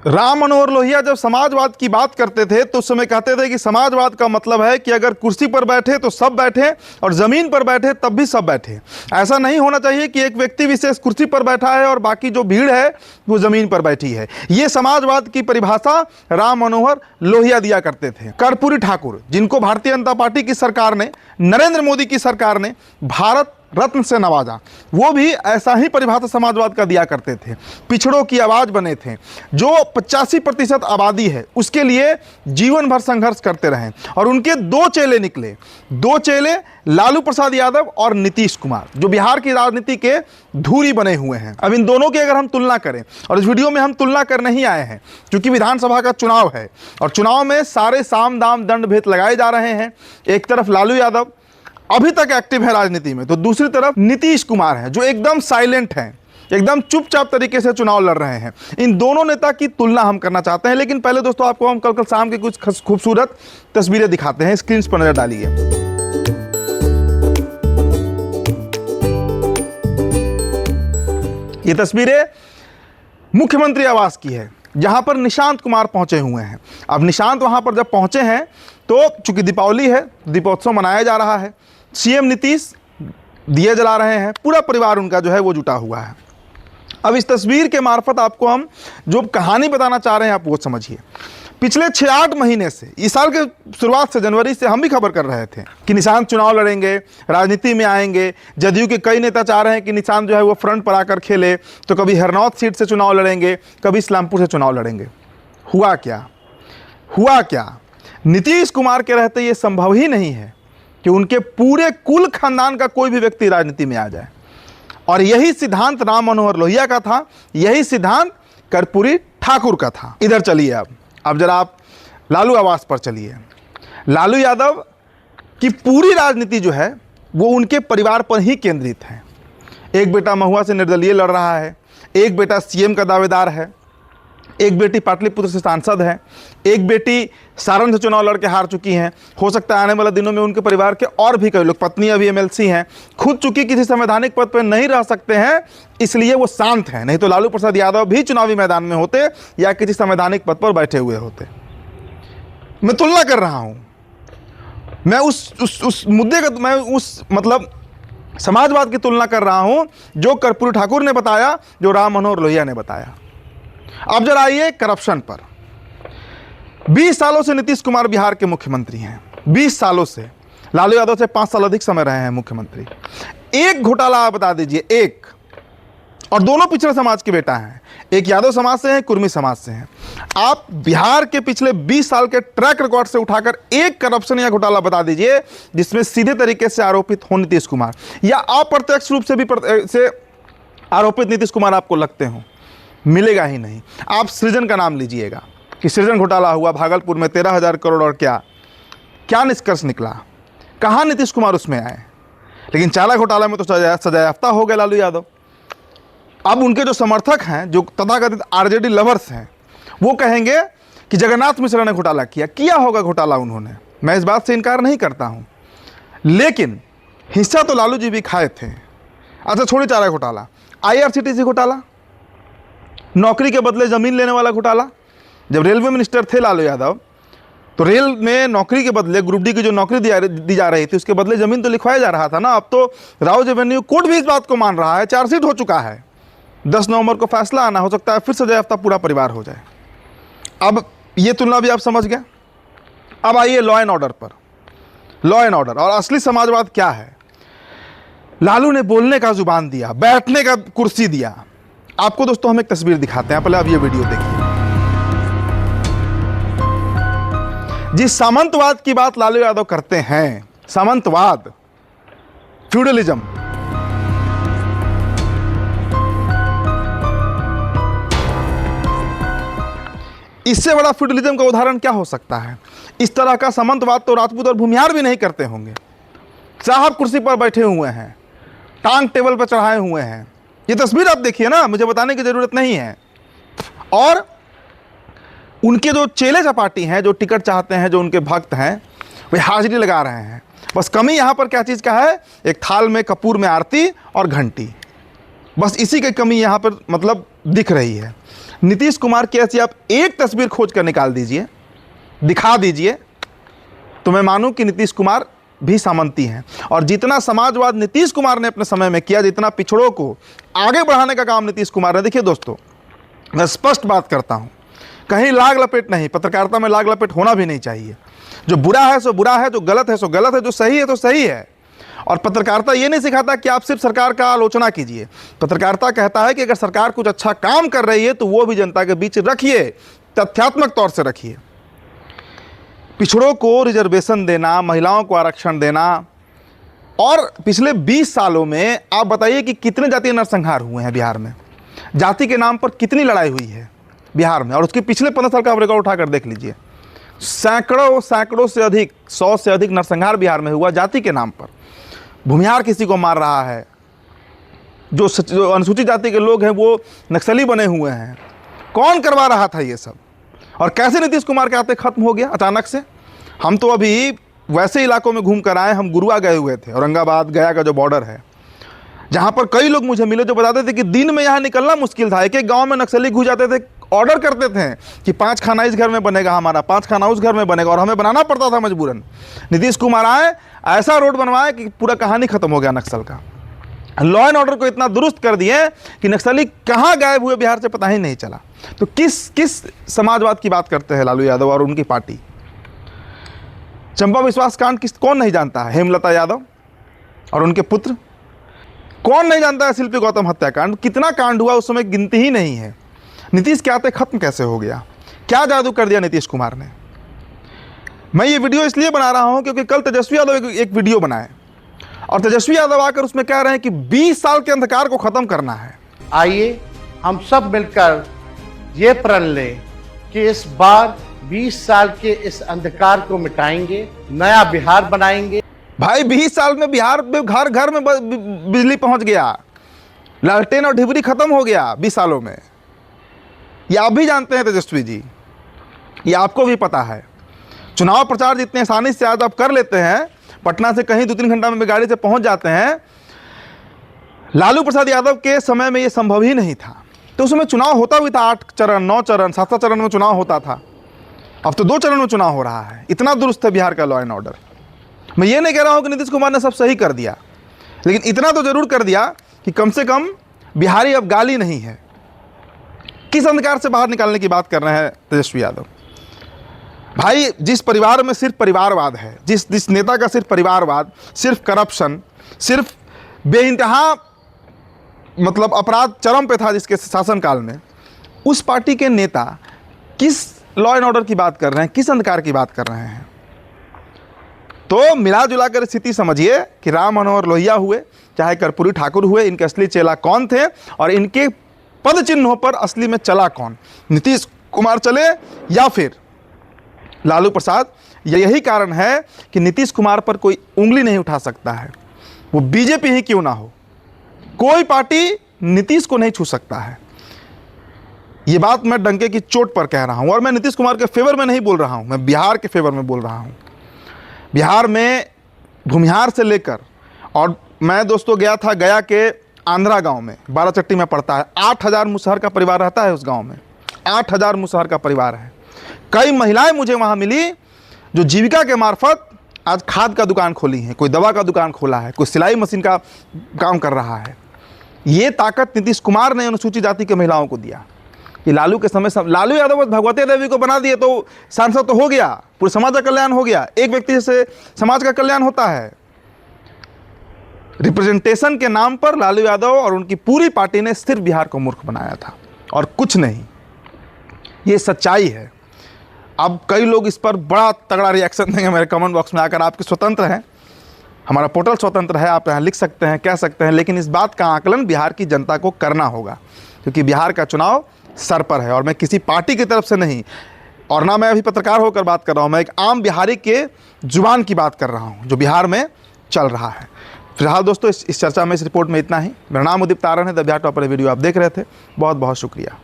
राम मनोहर लोहिया जब समाजवाद की बात करते थे तो उस समय कहते थे कि समाजवाद का मतलब है कि अगर कुर्सी पर बैठे तो सब बैठे और जमीन पर बैठे तब भी सब बैठे। ऐसा नहीं होना चाहिए कि एक व्यक्ति विशेष कुर्सी पर बैठा है और बाकी जो भीड़ है वो जमीन पर बैठी है। ये समाजवाद की परिभाषा राम मनोहर लोहिया दिया करते थे। कर्पूरी ठाकुर, जिनको भारतीय जनता पार्टी की सरकार ने, नरेंद्र मोदी की सरकार ने भारत रत्न से नवाजा, वो भी ऐसा ही परिभाषा समाजवाद का दिया करते थे। पिछड़ों की आवाज बने थे। जो 85% आबादी है उसके लिए जीवन भर संघर्ष करते रहे और उनके दो चेले निकले। दो चेले लालू प्रसाद यादव और नीतीश कुमार, जो बिहार की राजनीति के धूरी बने हुए हैं। अब इन दोनों की अगर हम तुलना करें, और इस वीडियो में हम तुलना करने ही आए हैं क्योंकि विधानसभा का चुनाव है और चुनाव में सारे साम दाम दंड भेद लगाए जा रहे हैं। एक तरफ लालू यादव अभी तक एक्टिव है राजनीति में, तो दूसरी तरफ नीतीश कुमार है जो एकदम साइलेंट हैं, एकदम चुपचाप तरीके से चुनाव लड़ रहे हैं। इन दोनों नेता की तुलना हम करना चाहते हैं, लेकिन पहले दोस्तों आपको हम कल शाम की कुछ खूबसूरत तस्वीरें दिखाते हैं। स्क्रीन पर नजर डालिए। ये तस्वीरें मुख्यमंत्री आवास की है जहां पर निशांत कुमार पहुंचे हुए हैं। अब निशांत वहां पर जब पहुंचे हैं तो चूंकि दीपावली है, दीपोत्सव मनाया जा रहा है, सीएम नीतीश दिए जला रहे हैं, पूरा परिवार उनका जो है वो जुटा हुआ है। अब इस तस्वीर के मार्फत आपको हम जो कहानी बताना चाह रहे हैं आप वो समझिए। पिछले 6-8 महीने से, इस साल के शुरुआत से, जनवरी से हम भी खबर कर रहे थे कि निशांत चुनाव लड़ेंगे, राजनीति में आएंगे। जदयू के कई नेता चाह रहे हैं कि निशांत जो है वो फ्रंट पर आकर खेले, तो कभी हरनौत सीट से चुनाव लड़ेंगे, कभी इस्लामपुर से चुनाव लड़ेंगे। हुआ क्या? नीतीश कुमार के रहते ये संभव ही नहीं है कि उनके पूरे कुल खानदान का कोई भी व्यक्ति राजनीति में आ जाए। और यही सिद्धांत राम मनोहर लोहिया का था, यही सिद्धांत कर्पूरी ठाकुर का था। इधर चलिए, अब जरा आप लालू आवास पर चलिए। लालू यादव की पूरी राजनीति जो है वो उनके परिवार पर ही केंद्रित है। एक बेटा महुआ से निर्दलीय लड़ रहा है, एक बेटा सीएम का दावेदार है, एक बेटी पाटलिपुत्र से सांसद है, एक बेटी सारण से चुनाव लड़के हार चुकी हैं। हो सकता है आने वाले दिनों में उनके परिवार के और भी कई लोग, पत्नी अभी एमएलसी हैं, खुद चूंकि किसी संवैधानिक पद पर नहीं रह सकते हैं इसलिए वो शांत हैं, नहीं तो लालू प्रसाद यादव भी चुनावी मैदान में होते या किसी संवैधानिक पद पर बैठे हुए होते। मैं तुलना कर रहा हूं, मैं उस मुद्दे का, मैं उस मतलब समाजवाद की तुलना कर रहा हूं जो कर्पूरी ठाकुर ने बताया, जो राम मनोहर लोहिया ने बताया। अब जरा आइए करप्शन पर। 20 सालों से नीतीश कुमार बिहार के मुख्यमंत्री हैं, 20 सालों से। लालू यादव से 5 साल अधिक समय रहे हैं मुख्यमंत्री। एक घोटाला आप बता दीजिए, एक, और दोनों पिछड़े समाज के बेटा हैं, एक यादव समाज से है, कुर्मी समाज से हैं। आप बिहार के पिछले 20 साल के ट्रैक रिकॉर्ड से उठाकर एक करप्शन या घोटाला बता दीजिए जिसमें सीधे तरीके से आरोपित हो नीतीश कुमार या अप्रत्यक्ष रूप से भी आरोपित नीतीश कुमार आपको लगते हो। मिलेगा ही नहीं। आप सृजन का नाम लीजिएगा कि सृजन घोटाला हुआ भागलपुर में 13,000 करोड़, और क्या निष्कर्ष निकला, कहाँ नीतीश कुमार उसमें आए। लेकिन चारा घोटाला में तो सजायाफ्ता हो गए लालू यादव। अब उनके जो समर्थक हैं, जो तथाकथित आरजेडी लवर्स हैं, वो कहेंगे कि जगन्नाथ मिश्रा ने घोटाला किया होगा घोटाला उन्होंने। मैं इस बात से इनकार नहीं करता हूँ, लेकिन हिस्सा तो लालू जी भी खाए थे। अच्छा छोड़िए चारा घोटाला, IRCTC घोटाला, नौकरी के बदले जमीन लेने वाला घोटाला। जब रेलवे मिनिस्टर थे लालू यादव तो रेल में नौकरी के बदले ग्रुप डी की जो नौकरी दी जा रही थी उसके बदले जमीन तो लिखवाया जा रहा था ना। अब तो राउज एवेन्यू कोर्ट भी इस बात को मान रहा है, चार्जशीट हो चुका है, 10 नवंबर को फैसला आना, हो सकता है फिर सजायाफ्ता पूरा परिवार हो जाए। अब ये तुलना भी आप समझ गए। अब आइए लॉ एंड ऑर्डर पर। लॉ एंड ऑर्डर और असली समाजवाद क्या है। लालू ने बोलने का जुबान दिया, बैठने का कुर्सी दिया। आपको दोस्तों हम एक तस्वीर दिखाते हैं, पहले आप ये वीडियो देखिए। जिस सामंतवाद की बात लालू यादव करते हैं, सामंतवाद, फ्यूडलिज्म, इससे बड़ा फ्यूडलिज्म का उदाहरण क्या हो सकता है। इस तरह का सामंतवाद तो राजपूत और भूमिहार भी नहीं करते होंगे। साहब कुर्सी पर बैठे हुए हैं, टांग टेबल पर चढ़ाए हुए हैं। ये तस्वीर आप देखिए ना, मुझे बताने की जरूरत नहीं है। और उनके जो चेले चपाटी हैं, जो टिकट चाहते हैं, जो उनके भक्त हैं, वे हाजिरी लगा रहे हैं। बस कमी यहाँ पर क्या चीज़ का है, एक थाल में कपूर में आरती और घंटी, बस इसी की कमी यहाँ पर मतलब दिख रही है। नीतीश कुमार की ऐसी आप एक तस्वीर खोज कर निकाल दीजिए, दिखा दीजिए, तो मैं मानूं कि नीतीश कुमार भी सामंती हैं। और जितना समाजवाद नीतीश कुमार ने अपने समय में किया, जितना पिछड़ों को आगे बढ़ाने का काम नीतीश कुमार ने, देखिए दोस्तों, मैं स्पष्ट बात करता हूं, कहीं लाग लपेट नहीं, पत्रकारिता में लाग लपेट होना भी नहीं चाहिए। जो बुरा है सो बुरा है, जो गलत है सो गलत है, जो सही है तो सही है। और पत्रकारिता ये नहीं सिखाता कि आप सिर्फ सरकार का आलोचना कीजिए। पत्रकारिता कहता है कि अगर सरकार कुछ अच्छा काम कर रही है तो वो भी जनता के बीच रखिए, तथ्यात्मक तौर से रखिए। पिछड़ों को रिजर्वेशन देना, महिलाओं को आरक्षण देना, और पिछले 20 सालों में आप बताइए कि कितने जातीय नरसंहार हुए हैं बिहार में, जाति के नाम पर कितनी लड़ाई हुई है बिहार में। और उसके पिछले 15 साल का आप रिकॉर्ड उठाकर देख लीजिए, सैकड़ों से अधिक, 100 से अधिक नरसंहार बिहार में हुआ जाति के नाम पर। भूमिहार किसी को मार रहा है, जो अनुसूचित जाति के लोग हैं वो नक्सली बने हुए हैं। कौन करवा रहा था ये सब, और कैसे नीतीश कुमार के आते खत्म हो गया अचानक से। हम तो अभी वैसे इलाकों में घूम कर आए, हम गुरुआ गए हुए थे, औरंगाबाद गया का जो बॉर्डर है, जहाँ पर कई लोग मुझे मिले जो बताते थे कि दिन में यहाँ निकलना मुश्किल था। एक एक गाँव में नक्सली घुस जाते थे, ऑर्डर करते थे कि 5 खाना इस घर में बनेगा हमारा, 5 खाना उस घर में बनेगा, और हमें बनाना पड़ता था मजबूरन। नीतीश कुमार आए, ऐसा रोड बनवाए कि पूरा कहानी खत्म हो गया नक्सल का। लॉ एंड ऑर्डर को इतना दुरुस्त कर दिए कि नक्सली कहाँ गायब हुए बिहार से पता ही नहीं चला। तो किस समाजवाद की बात करते हैं लालू यादव और उनकी पार्टी। चंपा विश्वास कांड कौन नहीं जानता है, हेमलता यादव और उनके पुत्र। कौन नहीं जानता है शिल्पी गौतम हत्याकांड, कितना कांड हुआ उस समय गिनती ही नहीं है। नीतीश के आते खत्म कैसे हो गया, क्या जादू कर दिया नीतीश कुमार ने। मैं ये वीडियो इसलिए बना रहा हूं क्योंकि कल तेजस्वी यादव एक वीडियो बनाए, और तेजस्वी यादव आकर उसमें कह रहे हैं कि 20 साल के अंधकार को खत्म करना है। आइए हम सब मिलकर ये प्रण लें कि इस बार 20 साल के इस अंधकार को मिटाएंगे, नया बिहार बनाएंगे। भाई 20 साल में बिहार में घर घर में बिजली पहुंच गया, लालटेन और ढिबरी खत्म हो गया 20 सालों में। ये आप भी जानते हैं तेजस्वी जी, ये आपको भी पता है। चुनाव प्रचार जितने आसानी से आज आप कर लेते हैं, पटना से कहीं 2-3 घंटा में गाड़ी से पहुंच जाते हैं, लालू प्रसाद यादव के समय में ये संभव ही नहीं था। तो उस समय चुनाव होता भी था 8 चरण, 9 चरण, 7 चरण में चुनाव होता था। अब तो 2 चरण में चुनाव हो रहा है। इतना दुरुस्त है बिहार का लॉ एंड ऑर्डर। मैं ये नहीं कह रहा हूँ कि नीतीश कुमार ने सब सही कर दिया, लेकिन इतना तो जरूर कर दिया कि कम से कम बिहारी अब गाली नहीं है। किस अंधकार से बाहर निकालने की बात कर रहे हैं तेजस्वी यादव। भाई जिस परिवार में सिर्फ परिवारवाद है, जिस नेता का सिर्फ परिवारवाद, सिर्फ करप्शन, सिर्फ बेइंतहा मतलब अपराध चरम पे था जिसके शासनकाल में, उस पार्टी के नेता किस लॉ एंड ऑर्डर की बात कर रहे हैं, किस अंधकार की बात कर रहे हैं। तो मिला जुला कर स्थिति समझिए कि राम मनोहर लोहिया हुए चाहे कर्पूरी ठाकुर हुए, इनके असली चेला कौन थे और इनके पद चिन्हों पर असली में चला कौन, नीतीश कुमार चले या फिर लालू प्रसाद। यही कारण है कि नीतीश कुमार पर कोई उंगली नहीं उठा सकता है, वो बीजेपी ही क्यों ना हो, कोई पार्टी नीतीश को नहीं छू सकता है। ये बात मैं डंके की चोट पर कह रहा हूं, और मैं नीतीश कुमार के फेवर में नहीं बोल रहा हूं, मैं बिहार के फेवर में बोल रहा हूं। बिहार में भूमिहार से लेकर, और मैं दोस्तों गया था गया के आंध्रा गांव में, बाराचट्टी में पड़ता है, 8000 मुसहर का परिवार रहता है उस गांव में, 8000 मुसहर का परिवार है। कई महिलाएं मुझे वहां मिली जो जीविका के मार्फत आज खाद का दुकान खोली है, कोई दवा का दुकान खोला है, कोई सिलाई मशीन का काम कर रहा है। ये ताकत नीतीश कुमार ने अनुसूचित जाति के महिलाओं को दिया। कि लालू के समय लालू यादव भगवती देवी को बना दिए तो सांसद तो हो गया, पूरे समाज का कल्याण हो गया। एक व्यक्ति से समाज का कल्याण होता है। रिप्रेजेंटेशन के नाम पर लालू यादव और उनकी पूरी पार्टी ने सिर्फ बिहार को मूर्ख बनाया था और कुछ नहीं। ये सच्चाई है। अब कई लोग इस पर बड़ा तगड़ा रिएक्शन देंगे मेरे कमेंट बॉक्स में आकर। आपके स्वतंत्र हैं, हमारा पोर्टल स्वतंत्र है, आप यहाँ लिख सकते हैं, कह सकते हैं, लेकिन इस बात का आकलन बिहार की जनता को करना होगा, क्योंकि बिहार का चुनाव सर पर है। और मैं किसी पार्टी की तरफ से नहीं, और ना मैं अभी पत्रकार होकर बात कर रहा हूँ, मैं एक आम बिहारी के जुबान की बात कर रहा हूँ जो बिहार में चल रहा है। फिलहाल दोस्तों इस चर्चा में, इस रिपोर्ट में इतना ही। मेरा नाम उदित तारण है, द बिहार टॉपर वीडियो आप देख रहे थे। बहुत बहुत शुक्रिया।